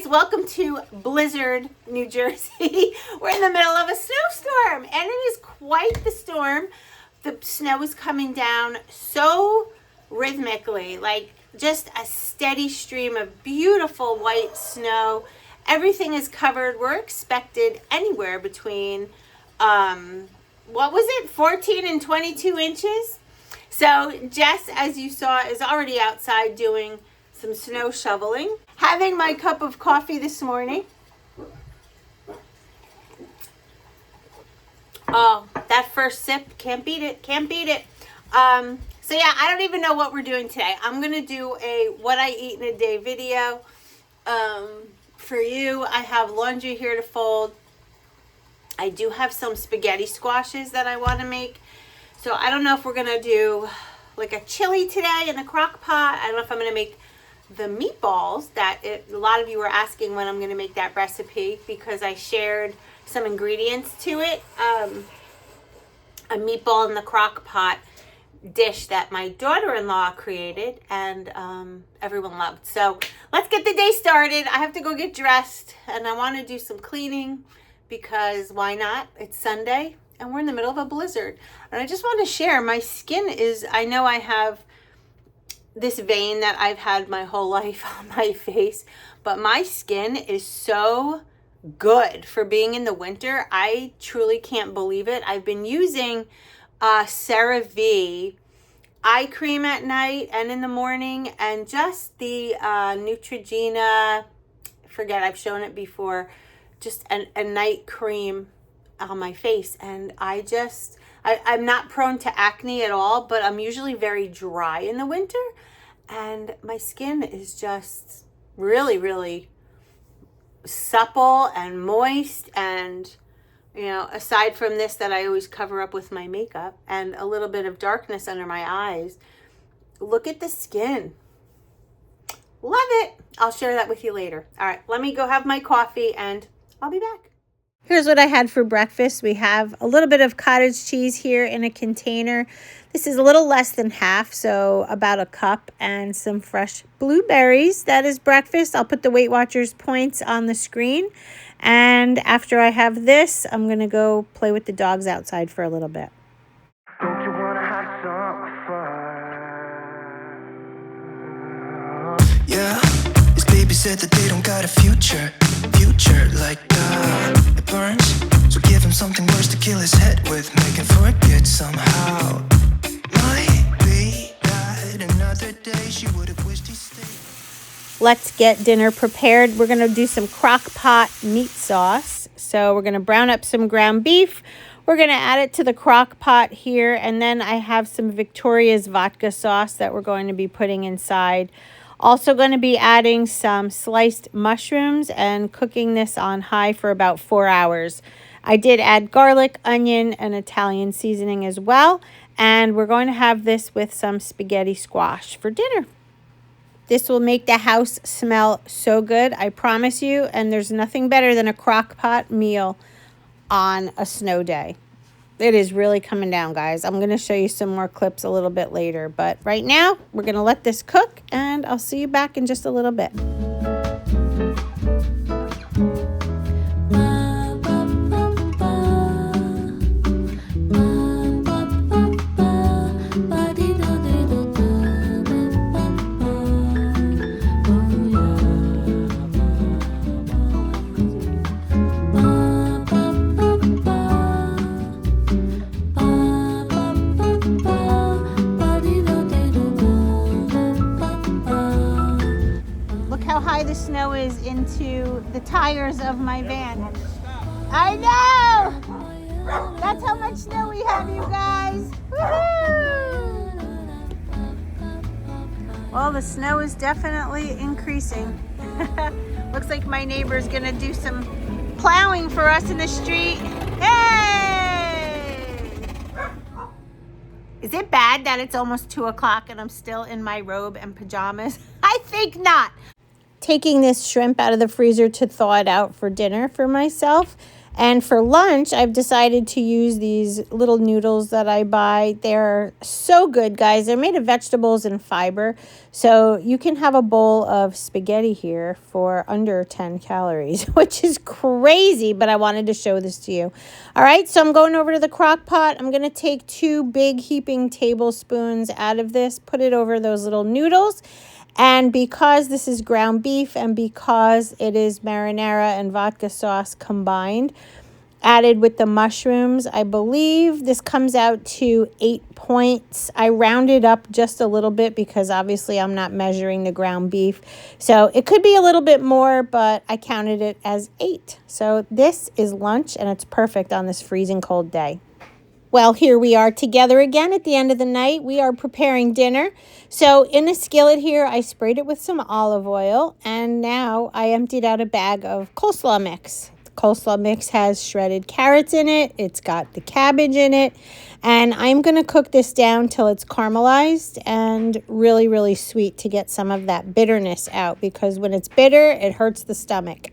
welcome to Blizzard, New Jersey. We're in the middle of a snowstorm, and it is quite the storm. The snow is coming down so rhythmically, like just a steady stream of beautiful white snow. Everything is covered. We're expected anywhere between, 14 and 22 inches. So Jess, as you saw, is already outside doing some snow shoveling. Having my cup of coffee this morning. Oh, that first sip, can't beat it, can't beat it. So yeah, I don't even know what we're doing today. I'm going to do a what I eat in a day video. For you, I have laundry here to fold. I do have some spaghetti squashes that I want to make. So I don't know if we're going to do like a chili today in the crock pot. I don't know if I'm going to make the meatballs that a lot of you were asking when I'm going to make that recipe, because I shared some ingredients to it. A meatball in the crock pot dish that my daughter-in-law created, and everyone loved. So let's get the day started. I have to go get dressed, and I want to do some cleaning because why not? It's Sunday and we're in the middle of a blizzard. And I just want to share, my skin is, I know I have this vein that I've had my whole life on my face, but my skin is so good for being in the winter. I truly can't believe it. I've been using CeraVe eye cream at night and in the morning, and just the Neutrogena, forget, I've shown it before, just a night cream on my face. And I'm not prone to acne at all, but I'm usually very dry in the winter, and my skin is just really, really supple and moist. And aside from this that I always cover up with my makeup and a little bit of darkness under my eyes, look at the skin. Love it. I'll share that with you later. All right, let me go have my coffee and I'll be back. Here's what I had for breakfast. We have a little bit of cottage cheese here in a container. This is a little less than half, so about a cup, and some fresh blueberries. That is breakfast. I'll put the Weight Watchers points on the screen. And after I have this, I'm going to go play with the dogs outside for a little bit. Don't you wanna have some fun? Yeah, his baby said that they don't got a future like it burns. So give him something worse to kill his head with, make him forget somehow. Might be that another day she would have wished he stayed. Let's get dinner prepared. We're going to do some crock pot meat sauce. So we're going to brown up some ground beef. We're going to add it to the crock pot here. And then I have some Victoria's vodka sauce that we're going to be putting inside. Also going to be adding some sliced mushrooms and cooking this on high for about 4 hours. I did add garlic, onion, and Italian seasoning as well. And we're going to have this with some spaghetti squash for dinner. This will make the house smell so good, I promise you. And there's nothing better than a crock pot meal on a snow day. It is really coming down, guys. I'm going to show you some more clips a little bit later. But right now, we're going to let this cook, and I'll see you back in just a little bit. The snow is into the tires of my van. I know! That's how much snow we have, you guys. Woohoo! Well, the snow is definitely increasing. Looks like my neighbor's gonna do some plowing for us in the street. Hey! Is it bad that it's almost 2 o'clock and I'm still in my robe and pajamas? I think not. Taking this shrimp out of the freezer to thaw it out for dinner for myself. And for lunch, I've decided to use these little noodles that I buy. They're so good, guys. They're made of vegetables and fiber. So you can have a bowl of spaghetti here for under 10 calories, which is crazy, but I wanted to show this to you. All right, so I'm going over to the crock pot. I'm going to take 2 big heaping tablespoons out of this, put it over those little noodles. And because this is ground beef and because it is marinara and vodka sauce combined, added with the mushrooms, I believe this comes out to 8 points. I rounded up just a little bit because obviously I'm not measuring the ground beef. So it could be a little bit more, but I counted it as 8. So this is lunch and it's perfect on this freezing cold day. Well, here we are together again at the end of the night. We are preparing dinner. So in a skillet here, I sprayed it with some olive oil, and now I emptied out a bag of coleslaw mix. The coleslaw mix has shredded carrots in it. It's got the cabbage in it, and I'm going to cook this down till it's caramelized and really, really sweet to get some of that bitterness out, because when it's bitter, it hurts the stomach.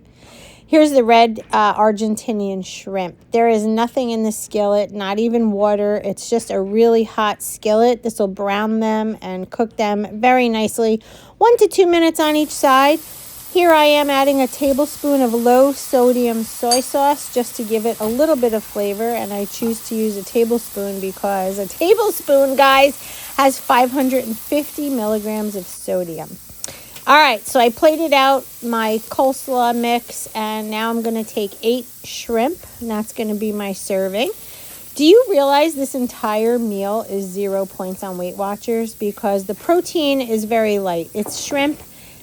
Here's the red Argentinian shrimp. There is nothing in the skillet, not even water. It's just a really hot skillet. This will brown them and cook them very nicely. 1 to 2 minutes on each side. Here I am adding a tablespoon of low sodium soy sauce just to give it a little bit of flavor. And I choose to use a tablespoon because a tablespoon, guys, has 550 milligrams of sodium. All right, so I plated out my coleslaw mix, and now I'm going to take 8 shrimp, and that's going to be my serving. Do you realize this entire meal is 0 points on Weight Watchers because the protein is very light? It's shrimp.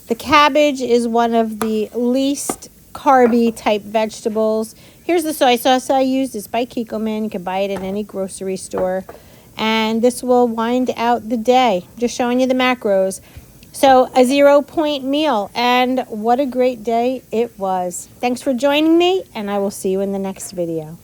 The cabbage is one of the least carby type vegetables. Here's the soy sauce I used. It's by Kikkoman. You can buy it at any grocery store. And this will wind out the day. Just showing you the macros. So a 0 point meal, and what a great day it was. Thanks for joining me, and I will see you in the next video.